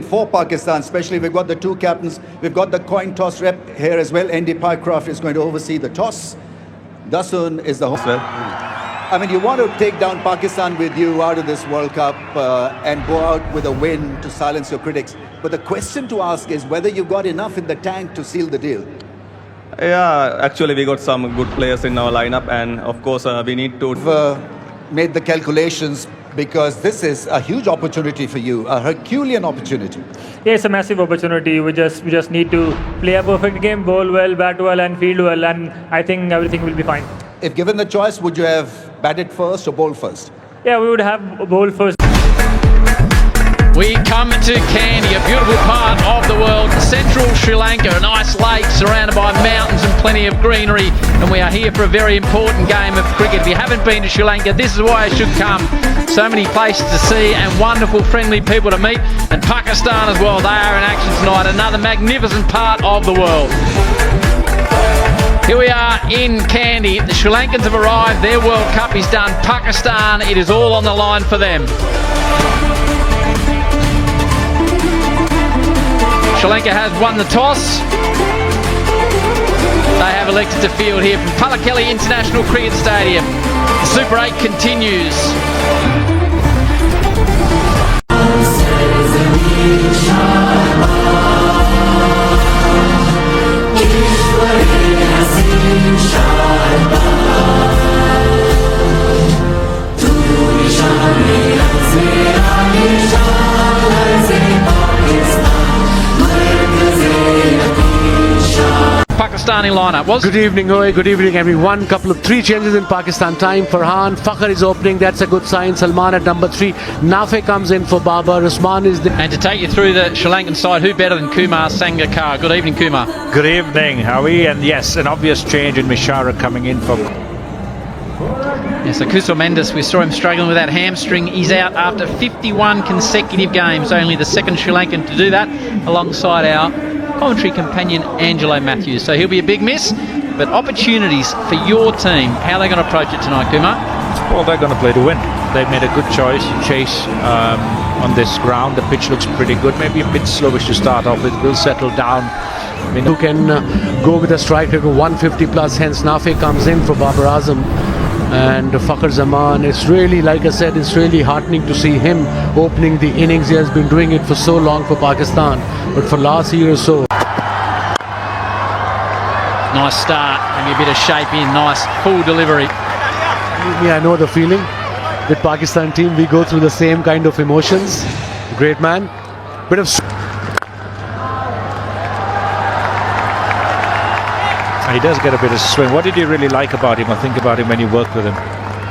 For Pakistan, especially, we've got the two captains. We've got the coin toss rep here as well. Andy Pycroft is going to oversee the toss. Dasun is the host. I mean, you want to take down Pakistan with you out of this World Cup and go out with a win to silence your critics. But the question to ask is whether you've got enough in the tank to seal the deal. Yeah, actually we got some good players in our lineup, and of course we need to Made the calculations, because this is a huge opportunity for you, a Herculean opportunity. Yeah, it's a massive opportunity. We just need to play a perfect game, bowl well, bat well, and field well, and I think everything will be fine. If given the choice, would you have batted first or bowled first? Yeah, we would have bowl first. We come to Kandy, a beautiful part of the world, central Sri Lanka, a nice lake surrounded by mountains and plenty of greenery, and we are here for a very important game of cricket. If you haven't been to Sri Lanka, this is why you should come. So many places to see and wonderful friendly people to meet, and Pakistan as well, they are in action tonight, another magnificent part of the world. Here we are in Kandy. The Sri Lankans have arrived, their World Cup is done. Pakistan, it is all on the line for them. Sri Lanka has won the toss. They have elected to field here from Palakelli International Cricket Stadium. The Super 8 continues. Pakistani lineup was. Good evening, Oye. Good evening, everyone. Three changes in Pakistan time. Farhan Fakhr is opening. That's a good sign. Salman at number 3. Nafe comes in for Babar. Usman is the... And to take you through the Sri Lankan side, who better than Kumar Sangakkar? Good evening, Kumar. Good evening, Howie. And yes, an obvious change in Mishara coming in for... Yes, so Kusal Mendes, we saw him struggling with that hamstring. He's out after 51 consecutive games, only the second Sri Lankan to do that, alongside our commentary companion Angelo Matthews. So he'll be a big miss, but opportunities for your team. How are they going to approach it tonight, Kumar? Well, they're going to play to win. They've made a good choice to chase on this ground. The pitch looks pretty good. Maybe a bit slowish to start off with. Will settle down. Who can go with a strike rate of 150 plus. Hence Nafe comes in for Babar Azam and Fakhr Zaman. It's really, like I said, it's really heartening to see him opening the innings. He has been doing it for so long for Pakistan, but for last year or so. Nice start, maybe a bit of shape in, nice full delivery. Yeah, I know the feeling. With Pakistan team, we go through the same kind of emotions. Great man. Bit of... He does get a bit of swing. What did you really like about him or think about him when you worked with him?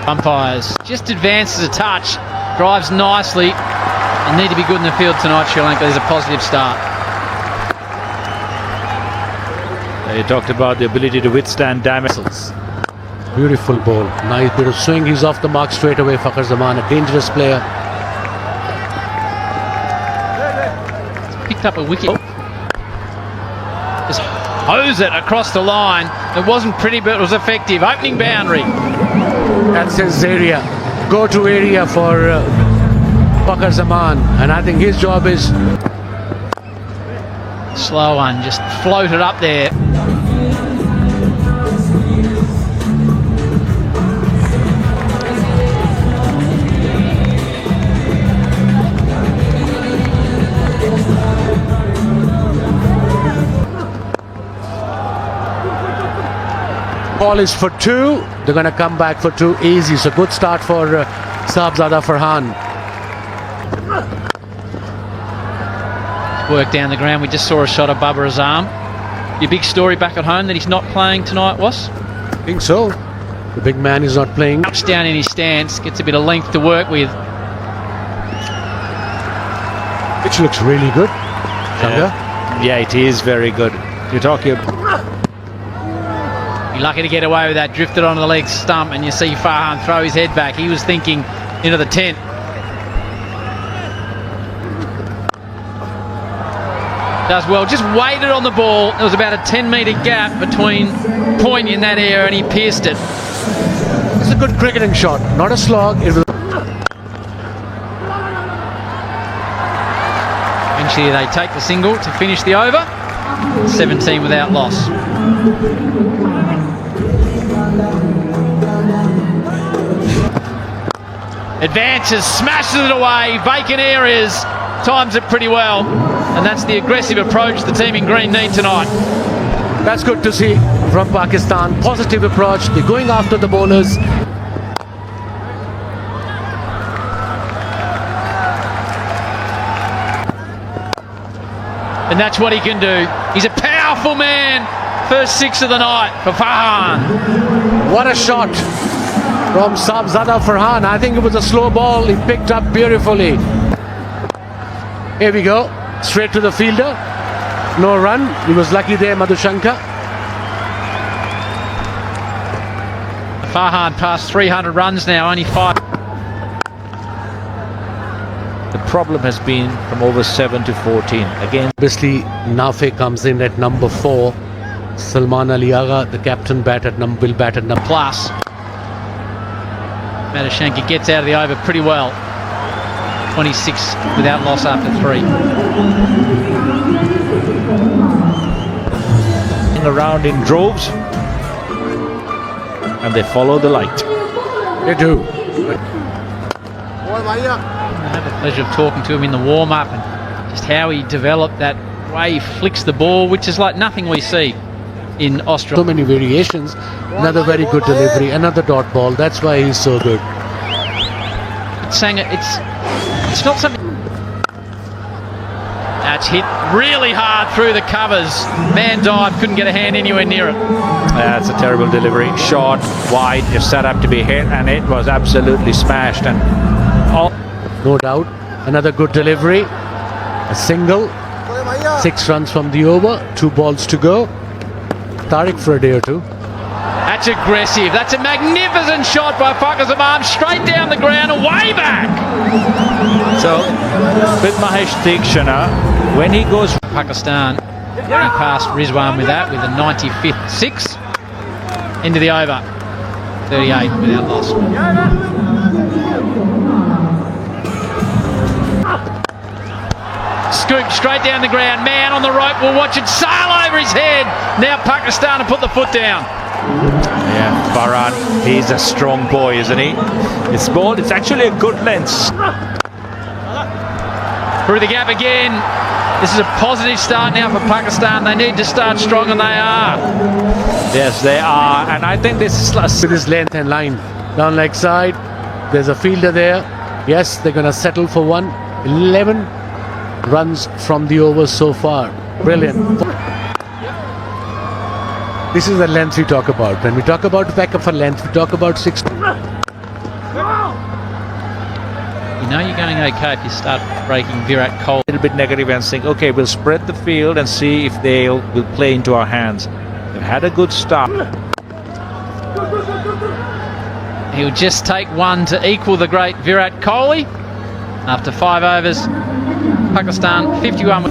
Umpires just advances a touch, drives nicely. They need to be good in the field tonight, Sri Lanka. There's a positive start. You talked about the ability to withstand damage. Beautiful ball. Nice bit of swing. He's off the mark straight away. Fakhr Zaman, a dangerous player. Picked up a wicket. Just hose it across the line. It wasn't pretty, but it was effective. Opening boundary. That's his area. Go-to area for Fakhr Zaman. And I think his job is... Slow one, just floated up there. Ball is for 2. They're going to come back for 2 easy. So good start for Sahibzada Farhan. Work down the ground. We just saw a shot of Babar Azam. Your big story back at home that he's not playing tonight was? I think so. The big man is not playing. Down in his stance, gets a bit of length to work with. Which looks really good. Yeah, it is very good. You're talking about... You're lucky to get away with that. Drifted onto the leg stump, and you see Farhan throw his head back. He was thinking into the tent. Does well. Just waited on the ball. There was about a 10-metre gap between point in that area, and he pierced it. It's a good cricketing shot. Not a slog. It was... Eventually they take the single to finish the over. 17 without loss. Advances, smashes it away, vacant areas, times it pretty well. And that's the aggressive approach the team in green need tonight. That's good to see from Pakistan. Positive approach. They're going after the bowlers. And that's what he can do. He's a powerful man. First six of the night for Farhan. What a shot from Sabzada Farhan. I think it was a slow ball. He picked up beautifully. Here we go. Straight to the fielder. No run. He was lucky there, Madhushankar. Farhan past 300 runs now, only 5. The problem has been from over 7 to 14. Again, Obviously, Nafe comes in at number 4. Salman Ali Agha, the captain, will bat at number Plus. Madhushankar gets out of the over pretty well. 26 without loss after 3. around in droves, and they follow the light. They do. I had the pleasure of talking to him in the warm-up and just how he developed that way he flicks the ball, which is like nothing we see in Australia. So many variations. Another very good delivery, another dot ball. That's why he's so good. It's not something. That's hit really hard through the covers. Man dive, couldn't get a hand anywhere near it. That's a terrible delivery. Short, wide, just set up to be hit, and it was absolutely smashed. And all. No doubt. Another good delivery. A single. 6 runs from the over. 2 balls to go. Tariq for a day or two. That's aggressive. That's a magnificent shot by Fakhar Zaman. Straight down the ground and way back. So, with Mahesh Tikshana, when he goes... Pakistan, he passed Rizwan with that, with a 95th 6. Into the over. 38 without loss. Scoop straight down the ground. Man on the rope. We'll watch it sail over his head. Now Pakistan have put the foot down. Yeah, Farhan, he's a strong boy, isn't he? It's ball, it's actually a good length. Through the gap again. This is a positive start now for Pakistan. They need to start strong, and they are. Yes, they are. And I think this is... With his length and line. Down leg side. There's a fielder there. Yes, they're going to settle for 1. 11 runs from the overs so far. Brilliant. This is the length we talk about. When we talk about backup for length, we talk about 6. You know you're going okay if you start breaking Virat Kohli. A little bit negative and think, okay, we'll spread the field and see if they will play into our hands. They've had a good start. He'll just take 1 to equal the great Virat Kohli. After 5 overs, Pakistan 51.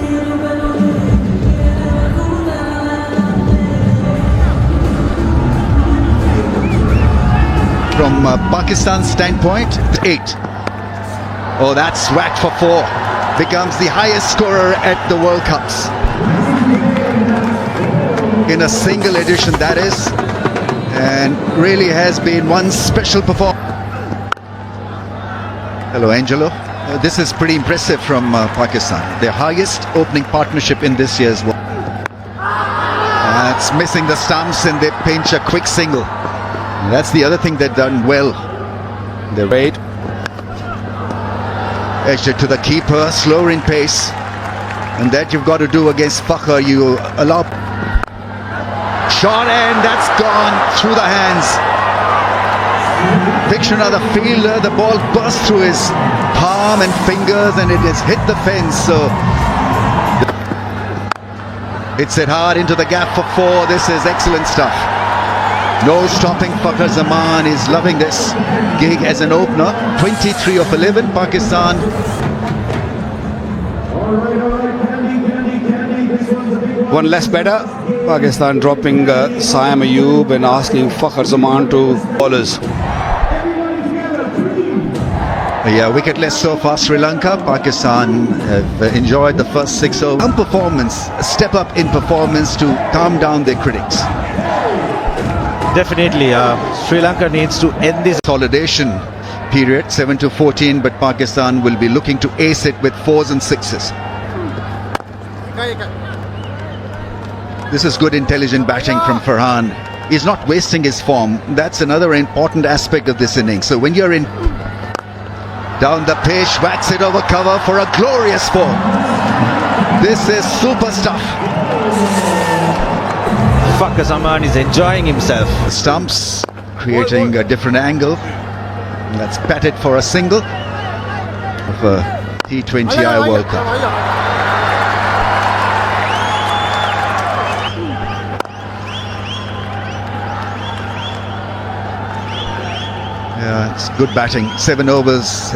From Pakistan's standpoint, 8. Oh, that's whacked for 4. Becomes the highest scorer at the World Cups. In a single edition, that is. And really has been one special performance. Hello, Angelo. This is pretty impressive from Pakistan. Their highest opening partnership in this year's World Cup. It's missing the stumps and they pinch a quick single. That's the other thing they've done well. They wait. Edged it to the keeper, slower in pace. And that you've got to do against Fakhar. You allow... Shot, and that's gone through the hands. Tikshana, the fielder, the ball burst through his palm and fingers and it has hit the fence. So it's hit hard into the gap for 4. This is excellent stuff. No stopping. Fakhar Zaman is loving this gig as an opener. 23 of 11, Pakistan. One less better. Pakistan dropping Saim Ayub and asking Fakhar Zaman to bowlers. Yeah, wicketless so far Sri Lanka. Pakistan have enjoyed the first 6 overs. Some performance, a step up in performance to calm down their critics. Definitely, Sri Lanka needs to end this Consolidation period, 7-14, but Pakistan will be looking to ace it with 4s and 6s. This is good intelligent batting from Farhan. He's not wasting his form. That's another important aspect of this innings. So when you're in down the pitch, whacks it over cover for a glorious 4. This is super stuff. Fakhar Zaman is enjoying himself. The stumps creating a different angle. That's batted for a single of a T20I World Cup. Yeah, it's good batting. 7 overs.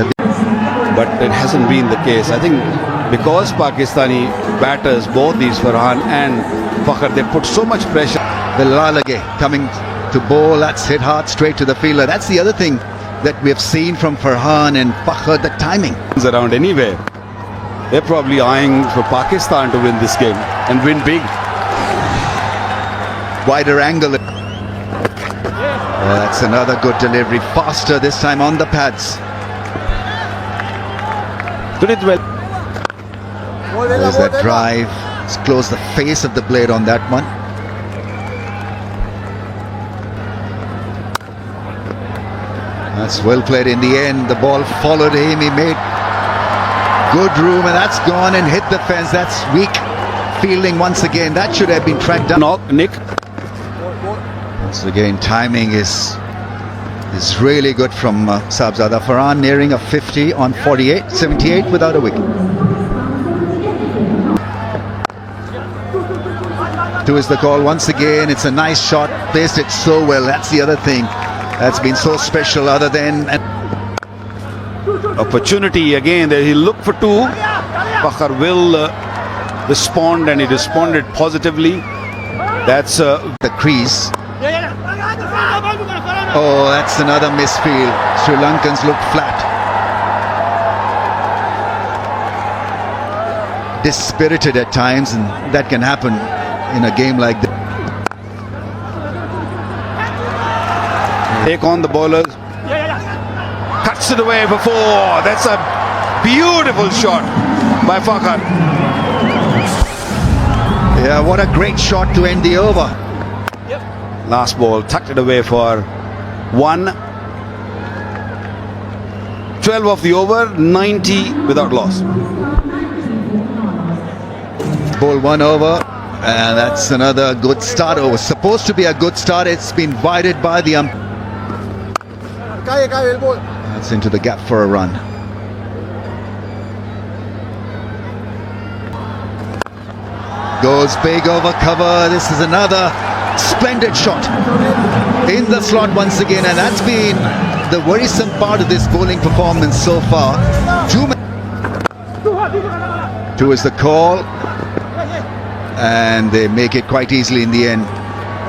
But it hasn't been the case. I think because Pakistani batters, both these Farhan and Fakhar, they put so much pressure. The Lalage coming to bowl. That's hit hard straight to the fielder. That's the other thing that we have seen from Farhan and Fakhar, the timing. Around anyway. They're probably eyeing for Pakistan to win this game and win big. Wider angle. That's another good delivery. Faster this time on the pads. Did it well. There's that drive. It's close the face of the blade on that one. That's well played in the end. The ball followed him. He made good room and that's gone and hit the fence. That's weak fielding once again. That should have been tracked down. No, Nick. Once again, timing is really good from Sahibzada Farhan, nearing a 50 on 48, 78 without a wicket. 2 is the call once again. It's a nice shot, placed it so well. That's the other thing that's been so special, other than Opportunity again. There he looked for 2. Fakhar will respond, and he responded positively. That's the crease. Oh, that's another misfield. Sri Lankans look flat. Dispirited at times, and that can happen in a game like this. take on the bowlers. Cuts it away for 4. That's a beautiful shot by Fakhar. Yeah, what a great shot to end the over. Last ball, tucked it away for 1. 12 of the over, 90 without loss. Ball 1 over, and that's another good start. It was supposed to be a good start. It's been widened by the umpire. That's into the gap for a run. Goes big over cover. This is another splendid shot in the slot once again, and that's been the worrisome part of this bowling performance so far. 2 is the call, and they make it quite easily in the end.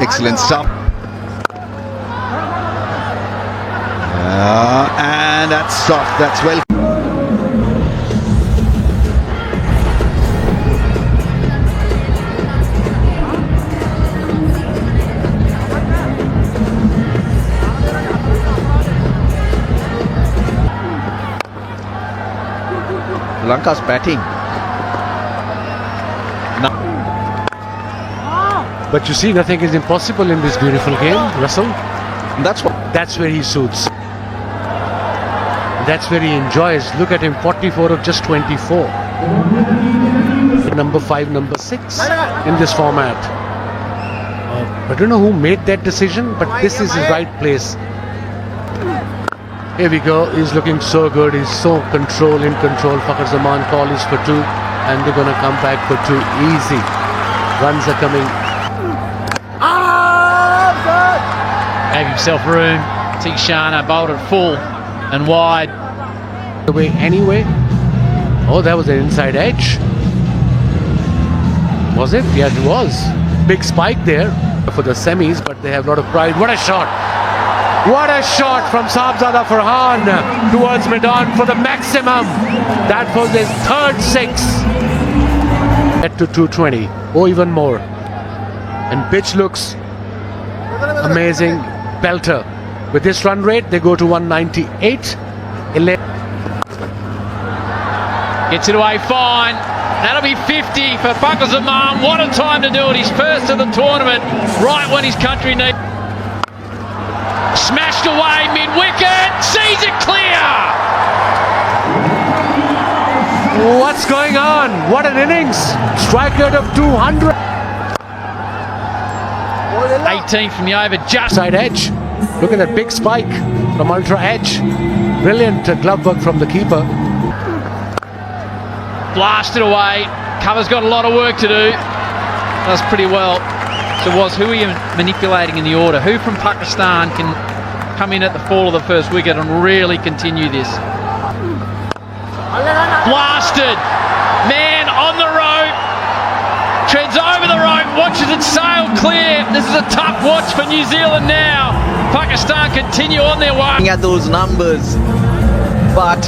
Excellent stuff. And that's soft. That's well. Lanka's batting. But you see, nothing is impossible in this beautiful game, Russell. That's where he suits. That's where he enjoys. Look at him, 44 of just 24. Number 5, number 6 in this format. I don't know who made that decision, but this is his right place. Here we go. He's looking so good. He's so in control. Fakhar Zaman call is for 2, and they're going to come back for 2. Easy. Runs are coming. Gave himself room. Tishana bowled it full and wide. Away anyway. Oh, that was an inside edge. Was it? Yeah, it was. Big spike there for the semis, but they have a lot of pride. What a shot! What a shot from Saabzada Farhan towards mid-on for the maximum. That was his third six. Get to 220 or even more. And pitch looks amazing. Belter. With this run rate, they go to 198. Gets it away fine. That'll be 50 for Fakhr Zaman. What a time to do it. He's first of the tournament, right when his country needs. Smashed away mid-wicket. Sees it clear. What's going on? What an innings. Strike rate of 200. 18 from the over, just Side edge. Look at that big spike from ultra edge. Brilliant glove work from the keeper. blasted away. Cover's got a lot of work to do. Does pretty well. So who are you manipulating in the order? Who from Pakistan can come in at the fall of the first wicket and really continue this? Blasted. Man on the rope. Treads over the rope, watches it sail clear. This is a tough watch for New Zealand now. Pakistan continue on their way. At those numbers, but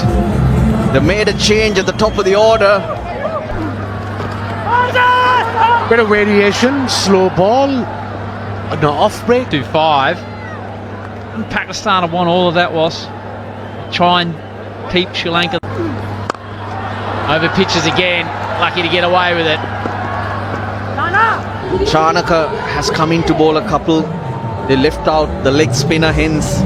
they made a change at the top of the order. Bit of variation, slow ball, no off break. 2-5. And Pakistan have won all of that, was try and keep Sri Lanka. Over pitches again, lucky to get away with it. Chanaka has come in to bowl a couple. They left out the leg spinner, hence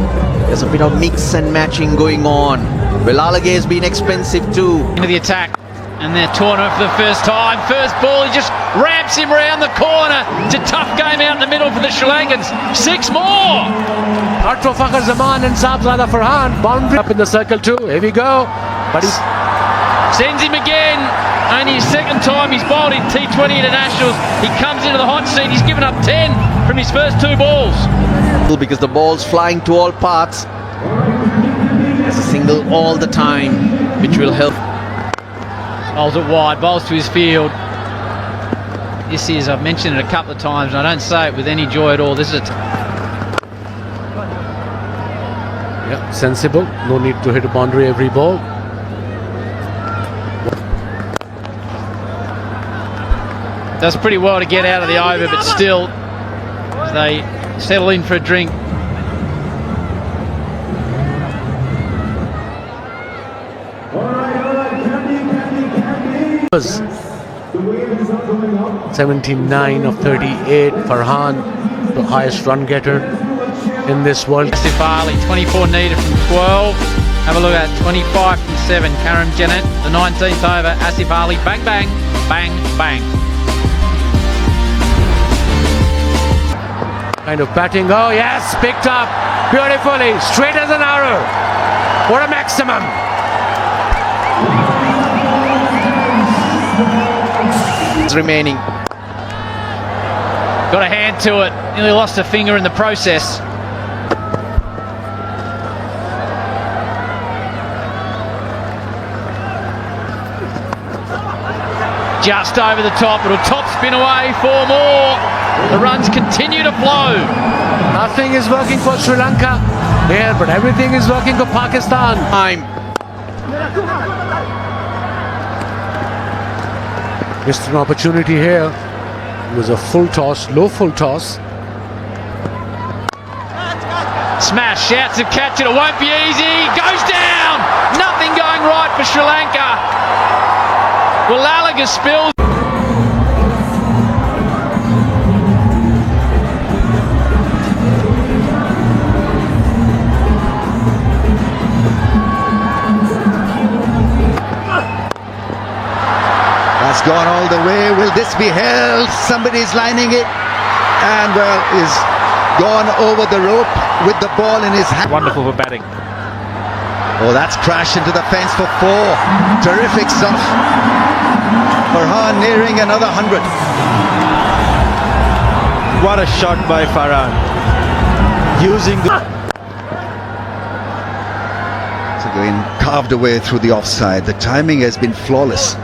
there's a bit of mix and matching going on. Velalage has been expensive too. Into the attack, and they're tournament for the first time. First ball, he just ramps him around the corner. It's a tough game out in the middle for the Sri Lankans. 6 more. Hard for Fakhr Zaman and Saabzada Farhan. Boundary up in the circle too. Here we go. But he Sends him again. Only his second time he's bowled in T20 internationals. He comes into the hot seat. He's given up 10 from his first 2 balls. Because the ball's flying to all parts. There's a single all the time, which will help. Bowls it wide, bowls to his field. This is, I've mentioned it a couple of times, and I don't say it with any joy at all. This is sensible. No need to hit a boundary every ball. Does pretty well to get out of the over, but still, as they settle in for a drink. Was 79 of 38. Farhan, the highest run getter in this world. Asif Ali, 24 needed from 12. Have a look at 25 from 7. Karim Janet, the 19th over. Asif Ali, bang, bang, bang, bang. Kind of batting. Oh yes, picked up beautifully, straight as an arrow. What a maximum. Remaining. Got a hand to it. Nearly lost a finger in the process. Just over the top. It'll top spin away. 4 more. The runs continue to flow. Nothing is working for Sri Lanka here, but everything is working for Pakistan. Time. Missed an opportunity here. It was a full toss, low full toss. Smash, shouts of catch it. It won't be easy. Goes down. Nothing going right for Sri Lanka. Lalage spills. That's gone all the way. Will this be held? Somebody's lining it. And well, is gone over the rope with the ball in his hand. Wonderful for batting. Oh, that's crashed into the fence for 4. Terrific stuff. Farhan nearing another 100. What a shot by Farhan. Using the... So going carved away through the offside. The timing has been flawless.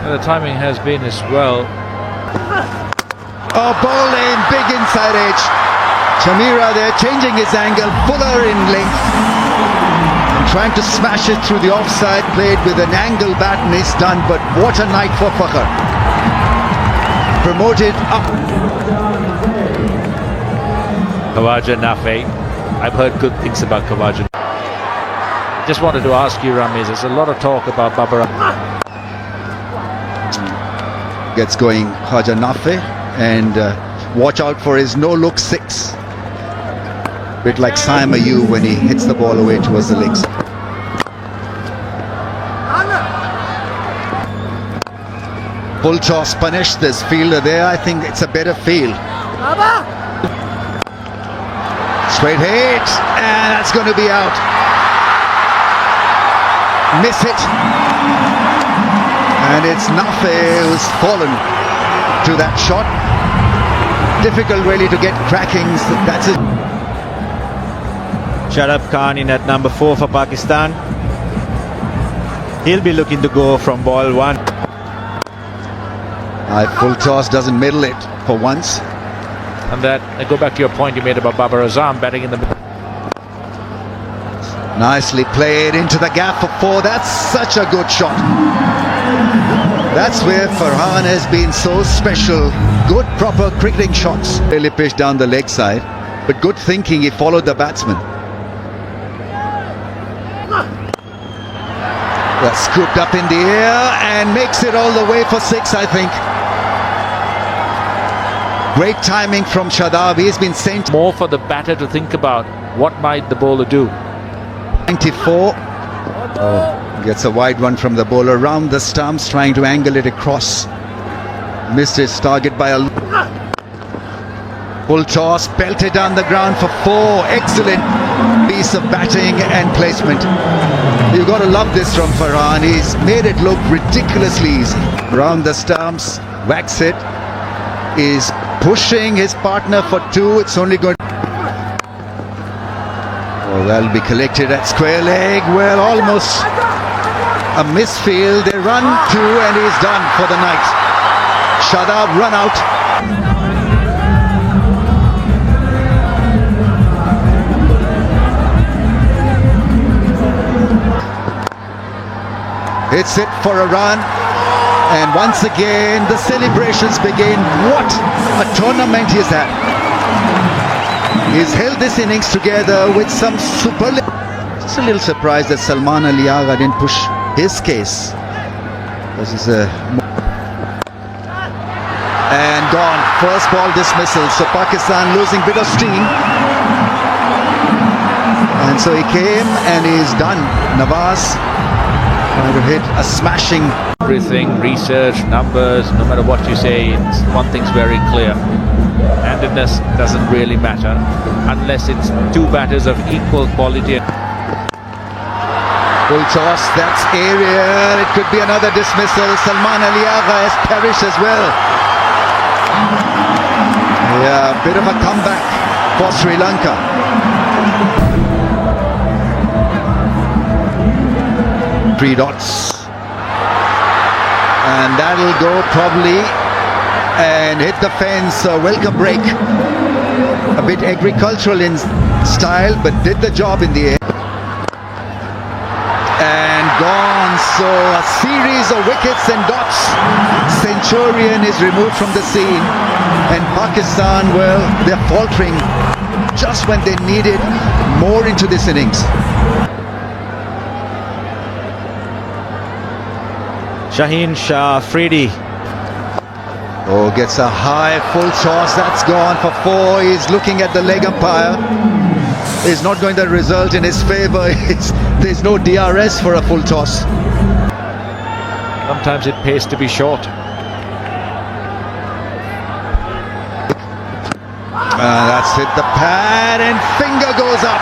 The timing has been as well. Oh, ball in, big inside edge. Chamira there changing his angle, fuller in length, and trying to smash it through the offside, played with an angle bat and it's done, but what a night for Fakhr. Promoted up. Khawaja Nafe. I've heard good things about Khawaja. Just wanted to ask you, Ramiz, there's a lot of talk about Babar. Gets going Khawaja Nafe, and watch out for his no-look six. Bit like Sima Yu when he hits the ball away towards the legs. Full toss punished this fielder there. I think it's a better field. Straight hit, and that's going to be out. Miss it. And it's Nafe who's fallen to that shot. Difficult really to get cracking. So that's it. Sharaf Khan in at number 4 for Pakistan. He'll be looking to go from ball 1. Full toss doesn't middle it for once. And that, I go back to your point you made about Babar Azam batting in the middle. Nicely played into the gap for 4. That's such a good shot. That's where Farhan has been so special. Good proper cricketing shots. Really pitched down the leg side, but good thinking, he followed the batsman. That's scooped up in the air and makes it all the way for 6, I think. Great timing from Shadab. He's been sent. More for the batter to think about what might the bowler do. 94. Gets a wide one from the bowler round the stumps, trying to angle it across. Missed his target by a full toss, belted down the ground for 4. Excellent piece of batting and placement. You've got to love this from Farhan. He's made it look ridiculously easy. Round the stumps, whacks it. Is pushing his partner for 2. It's only going. Oh, that'll be collected at square leg. Well, almost a misfield. They run 2 and he's done for the night. Shadab run out. Hits it for a run. And once again, the celebrations begin. What a tournament he's had. He's held this innings together with some superlative. Just a little surprised that Salman Ali Agha didn't push his case. This is a... And gone. First ball dismissal. So Pakistan losing bit of steam. And so he came and he's done. Nawaz trying to hit a smashing. Everything, research, numbers, no matter what you say, one thing's very clear. Handedness doesn't really matter unless it's 2 batters of equal quality. Full toss, that's aerial. It could be another dismissal. Salman Ali Agha has perished as well. Yeah, a bit of a comeback for Sri Lanka. Three dots. And that'll go probably and hit the fence. A welcome break. A bit agricultural in style, but did the job in the air. And gone. So a series of wickets and dots. Centurion is removed from the scene. And Pakistan, well, they're faltering just when they needed more into this innings. Shaheen Shah Afridi. Oh, gets a high full toss. That's gone for 4. He's looking at the leg umpire. It's not going to result in his favour. There's no DRS for a full toss. Sometimes it pays to be short. That's hit the pad and finger goes up.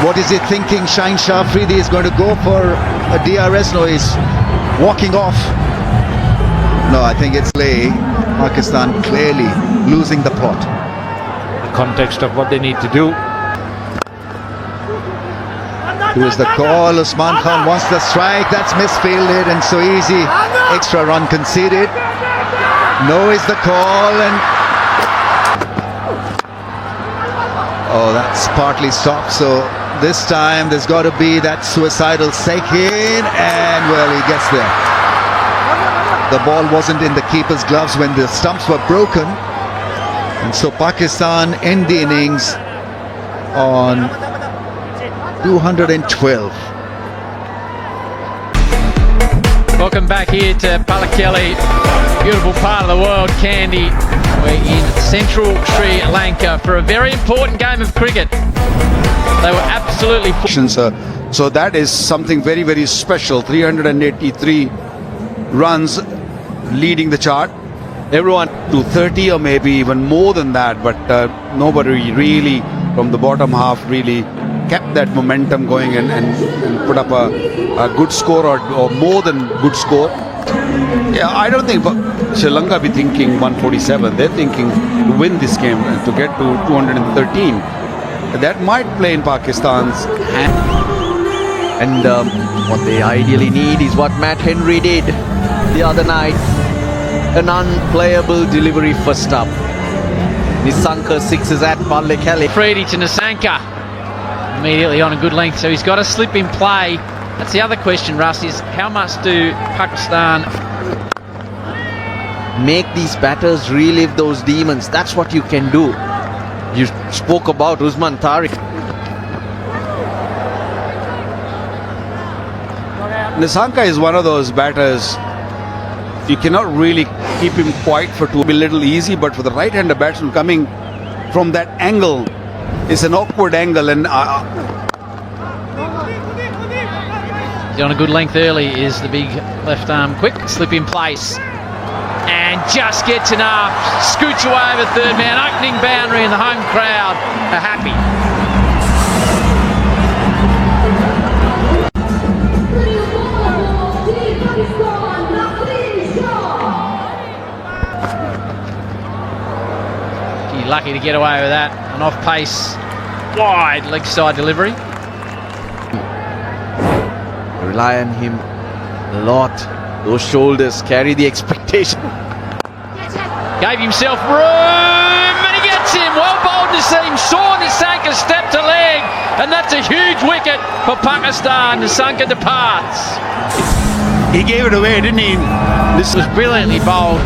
What is he thinking? Shaheen Shah Afridi is going to go for a DRS. No, he's walking off. No, I think it's lay. Pakistan clearly losing the plot. The context of what they need to do. Who is the call? Usman Khan wants the strike. That's misfielded and so easy. Extra run conceded. No is the call, and oh, that's partly stopped. So this time there's got to be that suicidal Sekin, and well, he gets there. The ball wasn't in the keeper's gloves when the stumps were broken, and so Pakistan end the innings on 212. Welcome back here to Palakelli, beautiful part of the world, Kandy. We're in central Sri Lanka for a very important game of cricket. They were absolutely... So that is something very, very special. 383 runs leading the chart. Everyone to 30 or maybe even more than that, but nobody really from the bottom half really kept that momentum going and put up a good score or more than good score. Yeah, I don't think Sri Lanka be thinking 147. They're thinking to win this game and to get to 213. That might play in Pakistan's hand. And what they ideally need is what Matt Henry did the other night. An unplayable delivery first up. Nisanka sixes at Palakelli. Freedy to Nisanka. Immediately on a good length, so he's got to slip in play. That's the other question, Russ, is how much do Pakistan make these batters relive those demons? That's what you can do. You spoke about Usman Tariq. Nisanka is one of those batters, you cannot really keep him quiet for to be a little easy, but for the right-hander batsman coming from that angle, it's an awkward angle, and he's on a good length early, is the big left arm quick, slip in place, and just gets enough, scoots away over third man, opening boundary, and the home crowd are happy. Lucky to get away with that. An off pace, wide leg side delivery. Rely on him a lot. Those shoulders carry the expectation. Gave himself room and he gets him. Well bowled to see him. Saw Nisanka step to leg, and that's a huge wicket for Pakistan. Nisanka departs. he gave it away, didn't he? This was brilliantly bowled.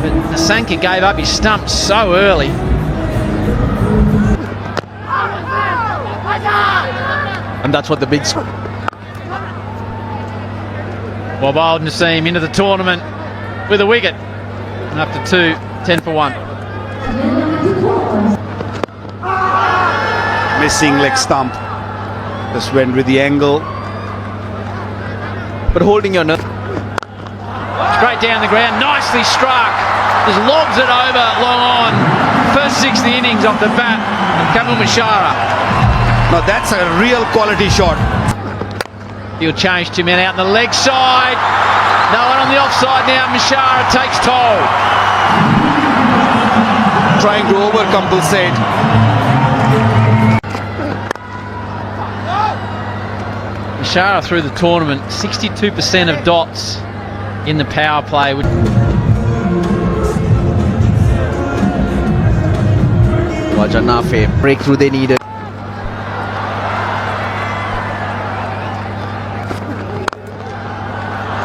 But Nisanka gave up his stump so early. And that's what the big... Well bowled Naseem into the tournament with a wicket. And up to 2, 10 for 1. Missing leg stump. Just went with the angle. But holding your nerve. Straight down the ground, nicely struck. Just lobs it over long on. First 6 of the innings off the bat of Kamil Mashara. Now that's a real quality shot. He'll change 2 men out on the leg side. No one on the offside now. Mashara takes toll. Trying to overcompensate. Mashara through the tournament, 62% of dots in the power play. Wajanafe, breakthrough they needed.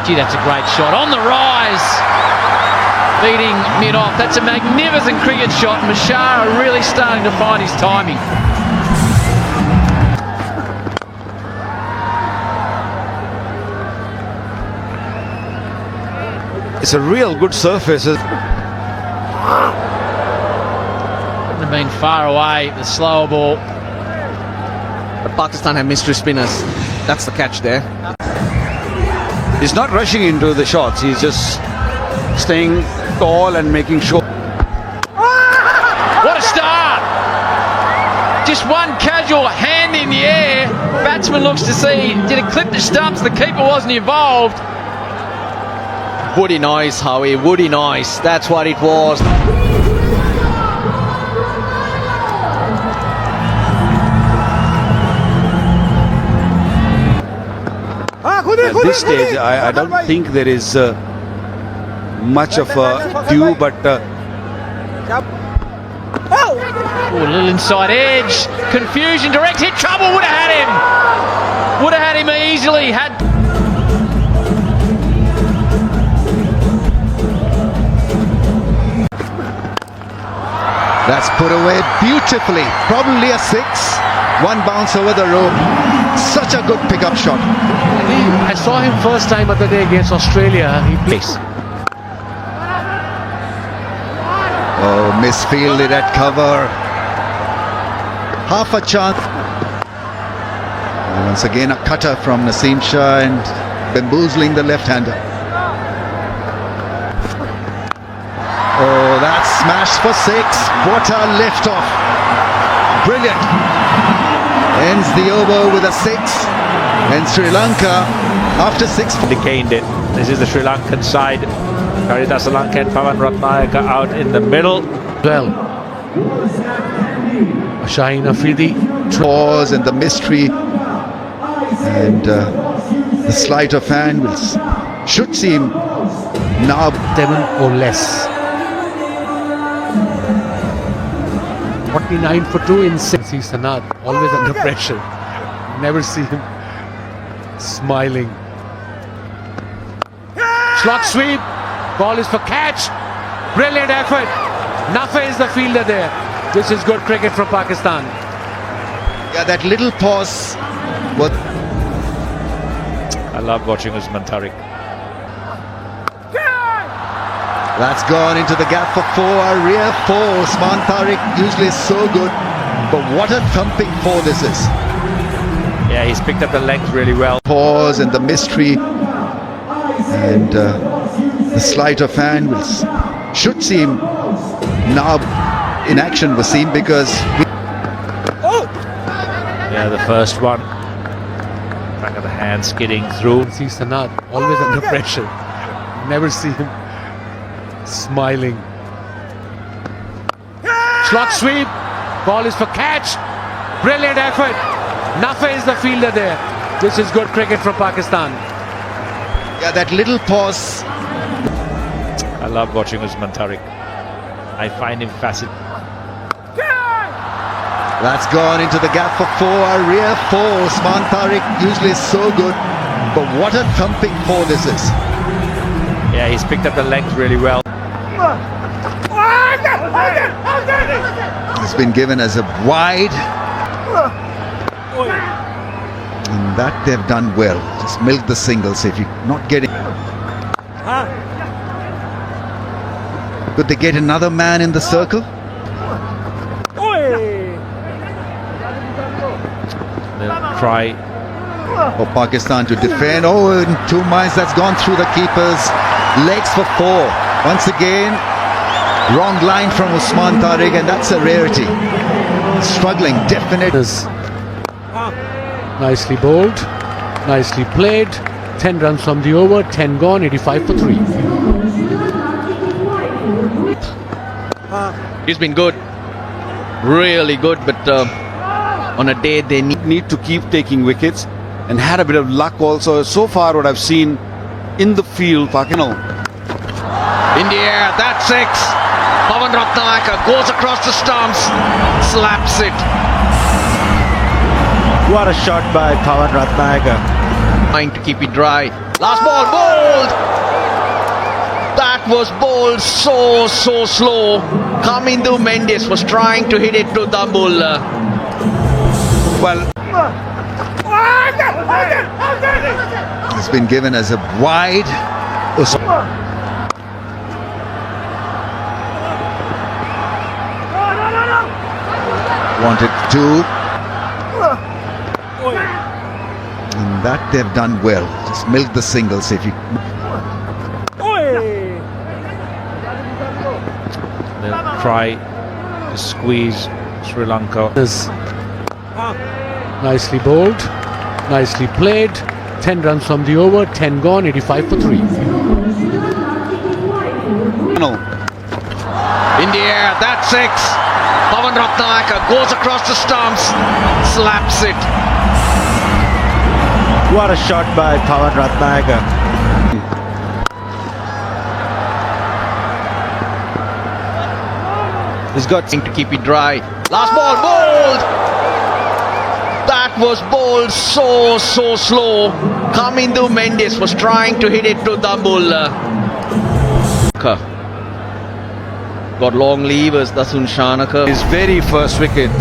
Gee, that's a great shot. On the rise. Beating mid-off. That's a magnificent cricket shot. Mashara really starting to find his timing. It's a real good surface. Couldn't have been far away, the slower ball. But Pakistan have mystery spinners. That's the catch there. He's not rushing into the shots. He's just staying tall and making sure. What a start! Just one casual hand in the air. Batsman looks to see, did it clip the stumps? The keeper wasn't involved. Woody noise, Howie. Woody noise. That's what it was. At this stage, I don't think there is much of a due, but Oh, a little inside edge. Confusion. Direct hit. Trouble. Would have had him. Would have had him easily. That's put away beautifully. Probably a 6. One bounce over the rope. Such a good pickup shot. I saw him first time other day against Australia. He plays. Oh, misfielded at cover. Half a chance. And once again a cutter from Naseem Shah and bamboozling the left-hander. Oh, that's smashed for 6. What a lift off. Brilliant. Ends the over with a 6. And Sri Lanka, after 6... Decayed it. This is the Sri Lankan side. Karidasa Lanka and Pavan Ratnayaka out in the middle. Well, Shaheen Afridi. Pause and the mystery. And the sleight of hand should seem now 7 or less. 49 for 2 in 6. He's Sanad, always under pressure. Never see him smiling. Slot sweep. Ball is for catch. Brilliant effort. Nafe is the fielder there. This is good cricket from Pakistan. Yeah, that little pause. I love watching Usman Tariq. That's gone into the gap for 4. A rear 4. Usman Tariq usually is so good. But what a thumping 4 this is. Yeah, he's picked up the length really well. Pause and the mystery. And the sleight of hand should seem now in action was seen because Yeah, the first one. Back of the hand skidding through. See Sanad, always under pressure. Never see him smiling. Slot sweep. Ball is for catch. Brilliant effort. Nafe is the fielder there. This is good cricket from Pakistan. yeah, that little pause. I love watching Usman Tariq. I find him fascinating. That's gone into the gap for 4. A rear 4. Usman Tariq usually is so good. But what a thumping 4 this is. Yeah, he's picked up the length really well. It's been given as a wide. And that they've done well. Just milk the singles if you're not getting. Could they get another man in the circle? They'll try. For Pakistan to defend. Oh, in 2 minds that's gone through the keeper's legs for 4. Once again, wrong line from Usman Tariq, and that's a rarity. Struggling, definite. Nicely bowled, nicely played. 10 runs from the over, 10 gone, 85 for 3. He's been good, really good, but on a day they need to keep taking wickets and had a bit of luck also. So far what I've seen in the field, Pakistan. in the air. That's 6. Pavan Ratnayaka goes across the stumps, slaps it. What a shot by Pavan Ratnayaka. Trying to keep it dry. Last ball bowled. That was bowled so slow. Kamindu Mendes was trying to hit it to double. Well, It's been given as a wide. Wanted 2. And that they've done well. Just milk the singles if you. They'll try to squeeze Sri Lanka. Nicely bowled, nicely played. 10 runs from the over, 10 gone, 85 for 3. In the air, that's 6. Pavan Ratnayaka goes across the stumps, slaps it. What a shot by Pavan Ratnayaka. He's got to keep it dry. Last ball, bowled! That was bowled so slow. Kamindu Mendes was trying to hit it to double. Got long levers, Dasun Shanaka. His very first wicket.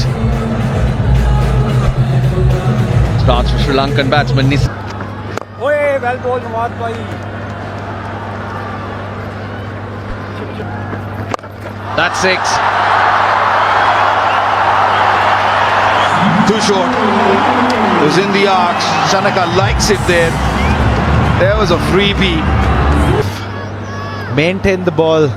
Starts for Sri Lankan batsman Well bowled, Nawaz bhai. That's 6. Too short. It was in the arch. Shanaka likes it there. There was a freebie. Maintained the ball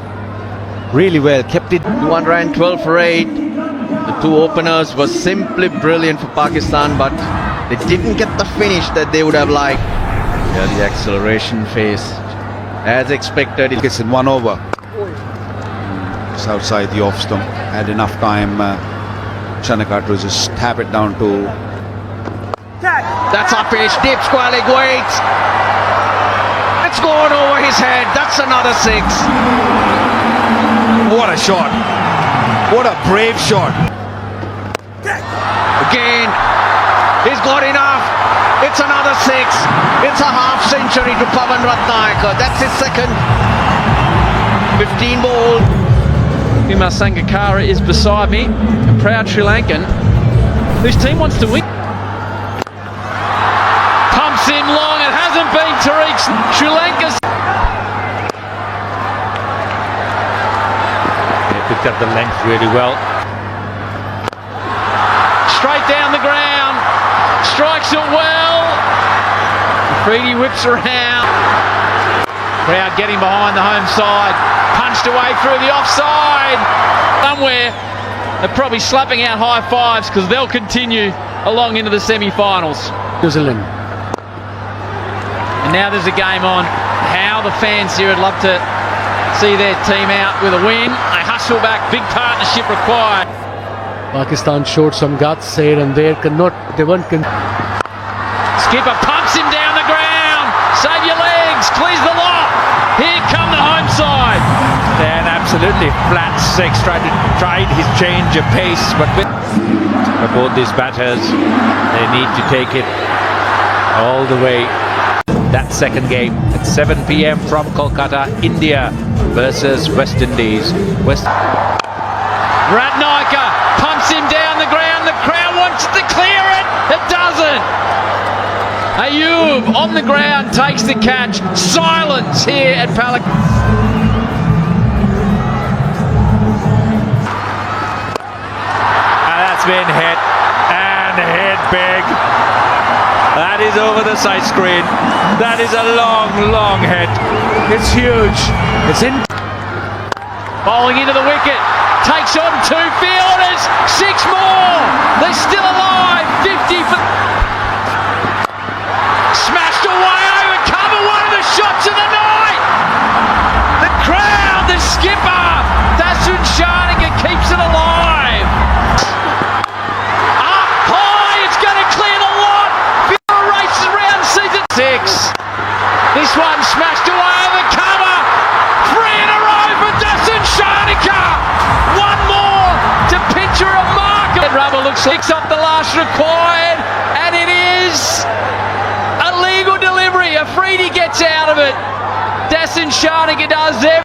really well, kept it. 212 for 8. The two openers was simply brilliant for Pakistan, but they didn't get the finish that they would have liked. Yeah, the acceleration phase, as expected. It's in 1 over. It's outside the off stump. Had enough time, Shanaka, to just tap it down to. That's up pitch, deep square leg waits. It's gone over his head. That's another 6. What a shot! What a brave shot! Again, he's got enough. It's another 6. It's a half century to Pavan Ratnayaka. That's his second. 15 ball. Vimal Sangakkara is beside me, a proud Sri Lankan whose team wants to win. Pumps in long, it hasn't been Tariq. Sri Lanka's. He picked up the length really well. Straight down the ground, strikes it well. Freedy whips around. Crowd getting behind the home side. Punched away through the offside. Somewhere they're probably slapping out high fives because they'll continue along into the semi-finals. New Zealand. And now there's a game on. How the fans here would love to see their team out with a win. They hustle back, big partnership required. Pakistan showed some guts here and there. They weren't. Skipper pumps him down the ground. Save your legs, clears the lot. Here come the home side. Then absolutely flat 6, tried his change of pace, but both these batters, they need to take it all the way. That second game at 7 p.m. from Kolkata, India versus West Indies. Ratnayaka pumps him down the ground. The crowd wants to clear it. It doesn't. Ayub on the ground takes the catch. Silence here at Palak. That's been hit and hit big. That is over the side screen. That is a long hit. It's huge. It's in. Bowling into the wicket. Takes on 2 fielders. 6 more. They're still alive. 50 for. Smashed away over cover. One of the shots of the night. The crowd, the skipper, Dasun Shanaka keeps it alive. Up high, it's going to clear the lot. Fielder races round season 6. This one smashed away over cover. 3 in a row for Dasun Shanaka. One more to pinch a remarkable. Rubber looks licks up the last required, and it is a legal delivery. A Freedy gets out of it. Dasun Shanaka does there.